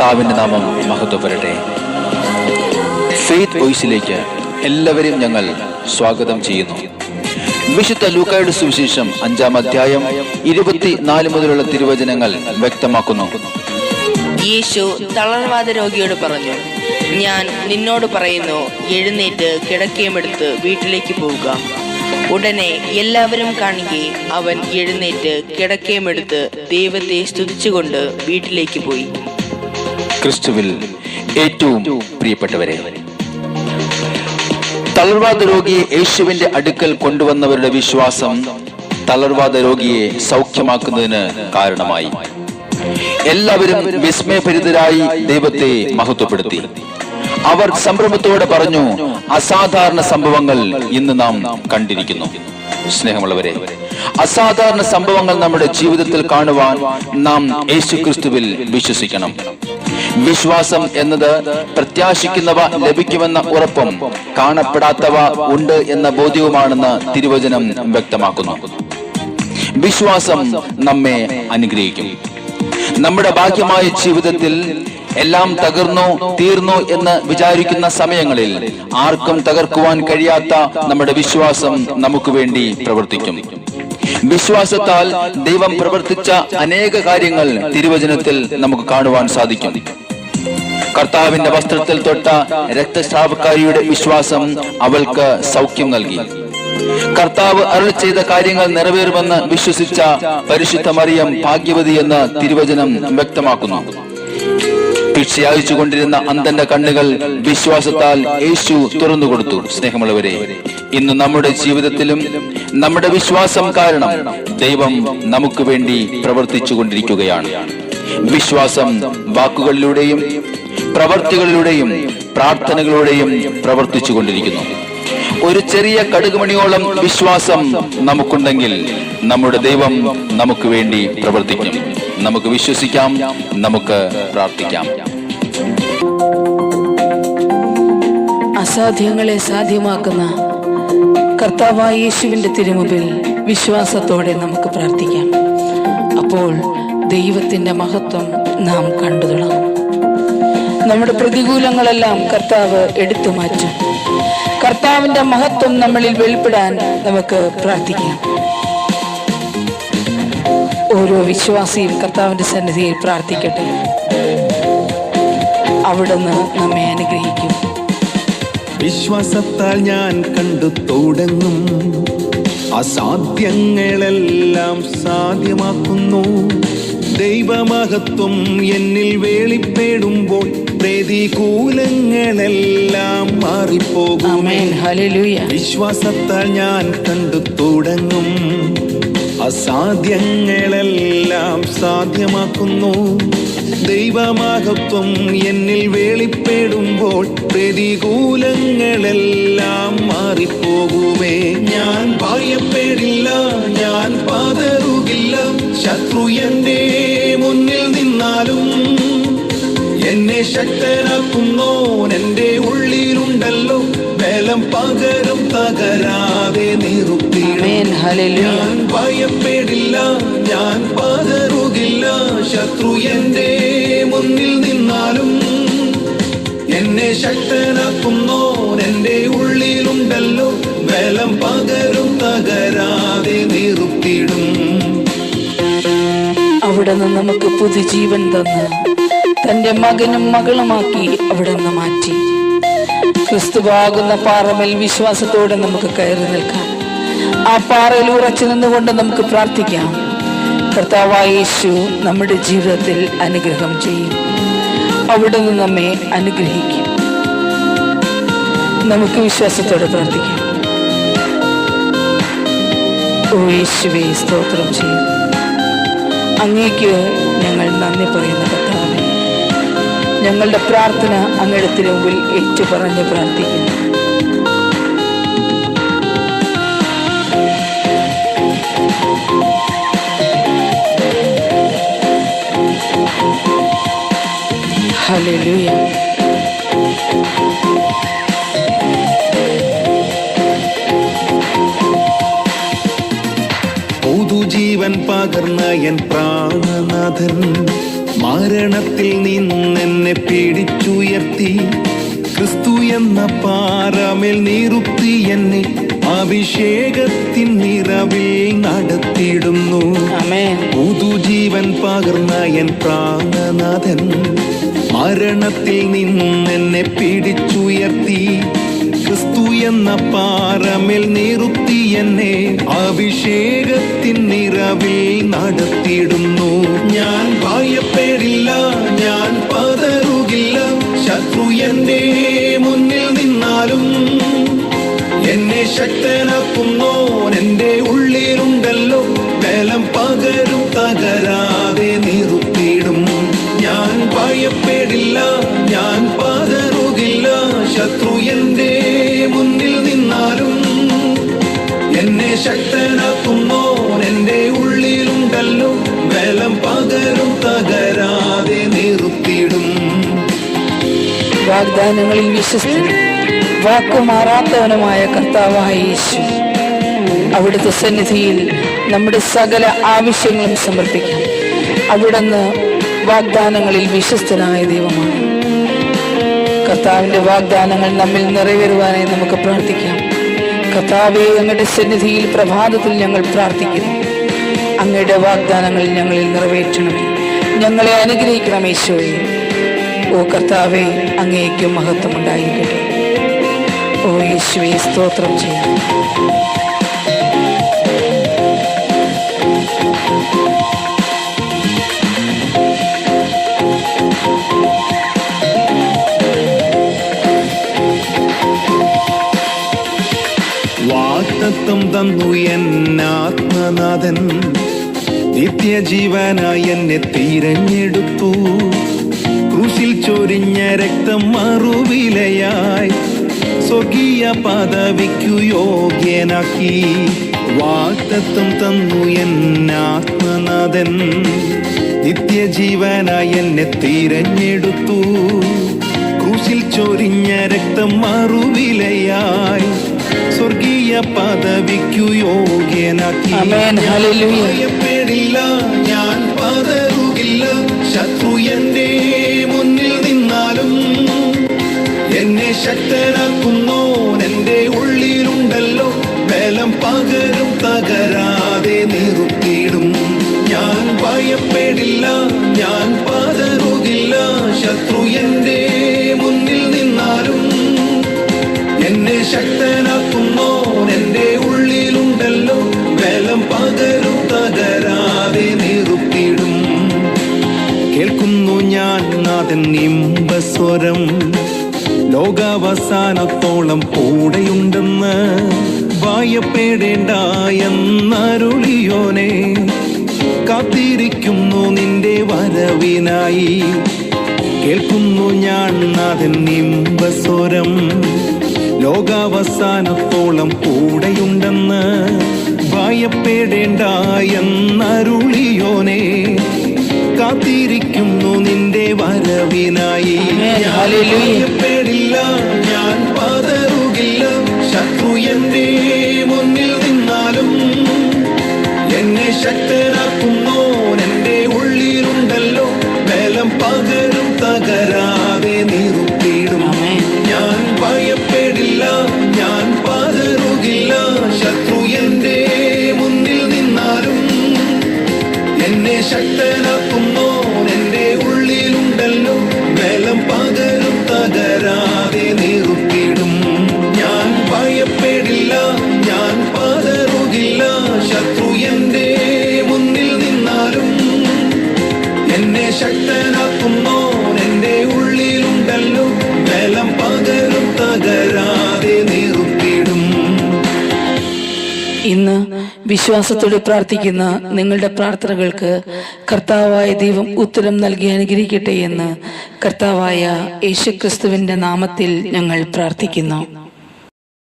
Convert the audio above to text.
കർത്താവിന്റെ നാമം മഹത്വപ്പെടട്ടെ. ഫെയ്ത്ത് വോയിസിലേക്ക് എല്ലാവരെയും ഞങ്ങൾ സ്വാഗതം ചെയ്യുന്നു. വിശുദ്ധ ലൂക്കായുടെ സുവിശേഷം 5-ാം അധ്യായം 24 മുതലുള്ള തിരുവചനങ്ങൾ വ്യക്തമാക്കുന്നു. യേശു തളർവാദ രോഗിയോട് പറഞ്ഞു, ഞാൻ നിന്നോട് പറയുന്നു, എഴുന്നേറ്റ് കിടക്കയുമെടുത്ത് വീട്ടിലേക്ക് പോവുക. ഉടനെ എല്ലാവരും കാണുകെ അവൻ എഴുന്നേറ്റ് കിടക്കയുമെടുത്ത് ദൈവത്തെ സ്തുതിച്ചുകൊണ്ട് വീട്ടിലേക്ക് പോയി. ക്രിസ്തുവിൽ ഏറ്റവും പ്രിയപ്പെട്ടവരെ, തളർവാദ രോഗിയെ യേശുവിന്റെ അടുക്കൽ കൊണ്ടുവന്നവരുടെ വിശ്വാസം തളർവാദ രോഗിയെ സൗഖ്യമാക്കുന്നതിന് കാരണമായി. എല്ലാവരും വിസ്മയഭരിതരായി ദൈവത്തെ മഹത്വപ്പെടുത്തി. അവർ സംഭ്രമത്തോടെ പറഞ്ഞു, അസാധാരണ സംഭവങ്ങൾ ഇന്ന് നാം കണ്ടിരിക്കുന്നു. സ്നേഹമുള്ളവരെ, അസാധാരണ സംഭവങ്ങൾ നമ്മുടെ ജീവിതത്തിൽ കാണുവാൻ നാം യേശുക്രിസ്തുവിൽ വിശ്വസിക്കണം. വിശ്വാസം എന്നത് പ്രത്യാശിക്കുന്നവ ലഭിക്കുമെന്ന ഉറപ്പും കാണപ്പെടാത്തവ ഉണ്ട് എന്ന ബോധ്യവുമാണെന്ന് തിരുവചനം വ്യക്തമാക്കുന്നു. വിശ്വാസം നമ്മെ അനുഗ്രഹിക്കും. നമ്മുടെ ഭാഗ്യമായ ജീവിതത്തിൽ എല്ലാം തകർന്നു തീർന്നു എന്ന് വിചാരിക്കുന്ന സമയങ്ങളിൽ ആർക്കും തകർക്കുവാൻ കഴിയാത്ത നമ്മുടെ വിശ്വാസം നമുക്ക് വേണ്ടി പ്രവർത്തിക്കും. വിശ്വാസത്താൽ ദൈവം പ്രവർത്തിച്ച അനേക കാര്യങ്ങൾ തിരുവചനത്തിൽ നമുക്ക് കാണുവാൻ സാധിക്കും. കർത്താവിന്റെ വസ്ത്രത്തിൽ തൊട്ട രക്തസ്രാവക്കാരിയുടെ വിശ്വാസം അവൾക്ക് സൗഖ്യം നൽകി. കർത്താവ് അരുളി ചെയ്ത കാര്യങ്ങൾ നിറവേറുമെന്ന് വിശ്വസിച്ച പരിശുദ്ധ മറിയം ഭാഗ്യവതി എന്ന് തിരുവചനം വ്യക്തമാക്കുന്നു. ഭിക്ഷയായിച്ചുകൊണ്ടിരുന്ന അന്ധന്റെ കണ്ണുകൾ വിശ്വാസത്താൽ യേശു തുറന്നുകൊടുത്തു. സ്നേഹമുള്ളവരെ, ഇന്ന് നമ്മുടെ ജീവിതത്തിലും നമ്മുടെ വിശ്വാസം കാരണം ദൈവം നമുക്ക് വേണ്ടി പ്രവർത്തിച്ചു കൊണ്ടിരിക്കുകയാണ്. വിശ്വാസം വാക്കുകളിലൂടെയും പ്രവർത്തികളിലൂടെയും പ്രാർത്ഥനകളിലൂടെയും പ്രവർത്തിച്ചു കൊണ്ടിരിക്കുന്നു. ഒരു ചെറിയ കടുകുമണിയോളം വിശ്വാസം നമുക്കുണ്ടെങ്കിൽ നമ്മുടെ ദൈവം നമുക്ക് വേണ്ടി പ്രവർത്തിക്കും. നമുക്ക് വിശ്വസിക്കാം, നമുക്ക് പ്രാർത്ഥിക്കാം. അസാധ്യങ്ങളെ സാധ്യമാക്കുന്ന കർത്താവായ യേശുവിന്റെ തിരുമുമ്പിൽ വിശ്വാസത്തോടെ നമുക്ക് പ്രാർത്ഥിക്കാം. അപ്പോൾ ദൈവത്തിന്റെ മഹത്വം നാം കണ്ടു തുടങ്ങും. നമ്മുടെ പ്രതികൂലങ്ങളെല്ലാം കർത്താവ് എടുത്തു മാറ്റും. കർത്താവിന്റെ മഹത്വം നമ്മളിൽ വെളിപ്പെടാൻ നമുക്ക് പ്രാർത്ഥിക്കാം. ഓരോ വിശ്വാസിയും കർത്താവിന്റെ സന്നിധിയിൽ പ്രാർത്ഥിക്കട്ടെ. അവിടുന്ന് നമ്മെ അനുഗ്രഹിക്കും. വിശ്വാസത്താൽ ഞാൻ കണ്ടു തുടങ്ങും, അസാധ്യങ്ങളെല്ലാം സാധ്യമാക്കുന്നു. ദൈവമഹത്വം എന്നിൽ വെളിപ്പെടുമ്പോൾ പ്രതികൂലങ്ങളെല്ലാം മാറിപ്പോകും. ആമേൻ, ഹല്ലേലൂയ. വിശ്വാസത്താൽ ഞാൻ കണ്ടു തുടങ്ങും, അസാധ്യങ്ങളെല്ലാം സാധ്യമാക്കുന്നു. ദൈവമഹത്വം എന്നിൽ വെളിപ്പെടുമ്പോൾ പ്രതികൂലങ്ങളെല്ലാം മാറിപ്പോകുമേ. ഞാൻ ഭയപ്പെടില്ല, ഞാൻ പതറുകില്ല. ശത്രു എന്റെ മുന്നിൽ നിന്നാലും എന്നെ ശക്തനാക്കുന്നോൻ എന്റെ ഉള്ളിലുണ്ടല്ലോ. ബലം പകരം തകരാതെ നിർത്തിയിടും. ഞാൻ ഭയപ്പെടില്ല, ഞാൻ പതറുകില്ല. ശത്രു എന്റെ മുന്നിൽ നിന്നാലും എന്നെ ശക്തനാക്കുന്നോൻ എന്റെ ഉള്ളിലുണ്ടല്ലോ. ബലം പകരം തകരാതെ നിർത്തിയിടും. അവിടുന്ന് നമുക്ക് പുതുജീവൻ തന്ന് തന്റെ മകനും മകളുമാക്കി അവിടുന്ന് മാറ്റി. ക്രിസ്തുവാകുന്ന പാറമേൽ വിശ്വാസത്തോടെ നമുക്ക് കയറി നിൽക്കാം. ആ പാറയിൽ ഉറച്ചു നിന്നുകൊണ്ട് നമുക്ക് പ്രാർത്ഥിക്കാം. കർത്താവായ യേശു നമ്മുടെ ജീവിതത്തിൽ അനുഗ്രഹം ചെയ്യും. അവിടുന്ന് നമ്മെ അനുഗ്രഹിക്കും. നമുക്ക് വിശ്വാസത്തോടെ പ്രാർത്ഥിക്കാം. ഓ യേശുവേ, സ്തോത്രം ചെയ്യും. അങ്ങേക്ക് ഞങ്ങൾ നന്ദി പറയുന്ന കർത്താവേ, ഞങ്ങളുടെ പ്രാർത്ഥന അങ്ങയുടെ തിരുമുമ്പിൽ ഏറ്റുപറഞ്ഞ് പ്രാർത്ഥിക്കുന്നു. ഹല്ലേലൂയ. പുതുജീവൻ പകർന്ന എൻ പ്രാണനാഥൻ മരണത്തിൽ നിന്നെന്നെ പിടിച്ചുയർത്തി ക്രിസ്തു എന്ന പാറമേൽ നിർത്തി എന്നെ അഭിഷേകത്തിൻ നിറവിൽ നടത്തിയിടുന്നു. ആമേൻ. പുതുജീവൻ പകർന്ന എൻ പ്രാണനാഥൻ മരണത്തിൽ നിന്നെന്നെ പിടിച്ചുയർത്തി ക്രിസ്തു എന്ന പാറമേൽ നിർത്തി എന്നെ അഭിഷേകത്തിൻ നിറവിൽ നടത്തിയിടുന്നു. ഞാൻ ഭയപ്പെടില്ല, ഞാൻ പതറുകില്ല. ശത്രു എന്റെ മുന്നിൽ നിന്നാലും എന്നെ ശക്തനാക്കുന്നോൻ എന്റെ ഉള്ളിലുണ്ടല്ലോ. ബലം പകരും, തകരാതെ നിർത്തിയിടും. ഞാൻ ഭയപ്പെടില്ല, ഞാൻ പതറുകില്ല. ശത്രു എന്റെ മുന്നിൽ നിന്നാലും എന്നെ ശക്തനാക്കുന്നോൻ എന്റെ ഉള്ളിലുണ്ടല്ലോ. ബലം പകരും, തകരാതെ നിർത്തിയിടും. വാഗ്ദാനങ്ങളിൽ വിശ്വസ്തനും വാക്കുമാറാത്തവനുമായ കർത്താവായ യേശു, അവിടുത്തെ സന്നിധിയിൽ നമ്മുടെ സകല ആവശ്യങ്ങളും സമർപ്പിക്കാം. അവിടുന്ന് വാഗ്ദാനങ്ങളിൽ വിശ്വസ്തനായ ദൈവമാണ്. കർത്താവിന്റെ വാഗ്ദാനങ്ങൾ നമ്മിൽ നിറവേറുവാനായി നമുക്ക് പ്രാർത്ഥിക്കാം. കർത്താവേ, അങ്ങയുടെ സന്നിധിയിൽ പ്രഭാതത്തിൽ ഞങ്ങൾ പ്രാർത്ഥിക്കുന്നു. അങ്ങയുടെ വാഗ്ദാനങ്ങൾ ഞങ്ങളിൽ നിറവേറ്റണമേ. ഞങ്ങളെ അനുഗ്രഹിക്കണം യേശുവേ. ഓ കർത്താവേ, അങ്ങേക്കും മഹത്വമുണ്ടായിരിക്കട്ടെ. ഓ യേശുവേ, സ്തോത്രം ചെയ്യാം. വാഗ്ദത്തം തന്നു എന്നാത്മനാഥൻ നിത്യജീവനായി എന്നെ തിരഞ്ഞെടുത്തു. ക്രൂശിൽ ചൊരിഞ്ഞ രക്തം മറുവിലയായി സ്വർഗീയ പദവിക്കു യോഗ്യനാക്കി. വാഗ്ദത്തം തന്നു എന്നാത്മനാഥൻ നിത്യജീവനായി എന്നെ തിരഞ്ഞെടുത്തു. ക്രൂശിൽ ചൊരിഞ്ഞ രക്തം മറുവിലയായി സ്വർഗീയ പദവിക്കു യോഗ്യനാക്കി. ഭയപ്പെടില്ല, ഞാൻ പതറുകില്ല. ശത്രു എന്റെ മുന്നിൽ നിന്നാലും എന്നെ ശക്തനാക്കുന്നോൻ എന്റെ ഉള്ളിലുണ്ടല്ലോ. ബലം പകരും, തകരാതെ നിർത്തിയിടും. ഞാൻ ഭയപ്പെടില്ല, ഞാൻ പതറുകില്ല. ശത്രു എന്റെ മുന്നിൽ നിന്നാലും എന്നെ ശക്തനാക്കുന്നോൻ എന്റെ ഉള്ളിലുണ്ടല്ലോ. ബലം പകരും, തകരാതെ നിർത്തിയിടും. കേൾക്കുന്നു ഞാൻ നാഥൻ ഇമ്പസ്വരം, ലോകാവസാനത്തോളം കൂടെയുണ്ടെന്ന്. ഭയപ്പെടേണ്ട എന്നരുളിയോനെ, കാത്തിരിക്കുന്നു നിന്റെ വരവിനായി. കേൾക്കുന്നു ഞാൻ നാഥൻ ഇമ്പസ്വരം, ലോകാവസാനത്തോളം കൂടെയുണ്ടെന്ന്. ഭയപ്പെടേണ്ട എന്നരുളിയോനെ, കാത്തിരിക്കുന്നു നിന്റെ വരവിനായി. ഭയപ്പെടില്ല, ഞാൻ പതറുകില്ല. ശത്രു എന്റെ മുന്നിൽ നിന്നാലും എന്നെ ശക്തനാക്കുന്നോൻ എന്റെ ഉള്ളിലുണ്ടല്ലോ. ബലം പകരും, തകരാതെ നിർത്തിയിടും. ഞാൻ ഭയപ്പെടില്ല, ഞാൻ പതറുകില്ല. ശത്രു എന്റെ മുന്നിൽ നിന്നാലും എന്നെ ശക്തനാക്കുന്നോൻ എന്റെ ഉള്ളിലുണ്ടല്ലോ. ബലം പകരും, തകരാതെ നിർത്തിയിടും. ഞാൻ ഭയപ്പെടില്ല, ഞാൻ പതറുകില്ല. ശത്രു എന്റെ മുന്നിൽ നിന്നാലും എന്നെ ശക്തനാക്കുന്നോൻ എന്റെ ഉള്ളിലുണ്ടല്ലോ. ബലം പകരും, തകരാതെ നിർത്തിയിടും. ഇന്ന് വിശ്വാസത്തോടെ പ്രാർത്ഥിക്കുന്ന നിങ്ങളുടെ പ്രാർത്ഥനകൾക്ക് കർത്താവായ ദൈവം ഉത്തരം നൽകി അനുഗ്രഹിക്കട്ടെ എന്ന് കർത്താവായ യേശുക്രിസ്തുവിന്റെ നാമത്തിൽ ഞങ്ങൾ പ്രാർത്ഥിക്കുന്നു.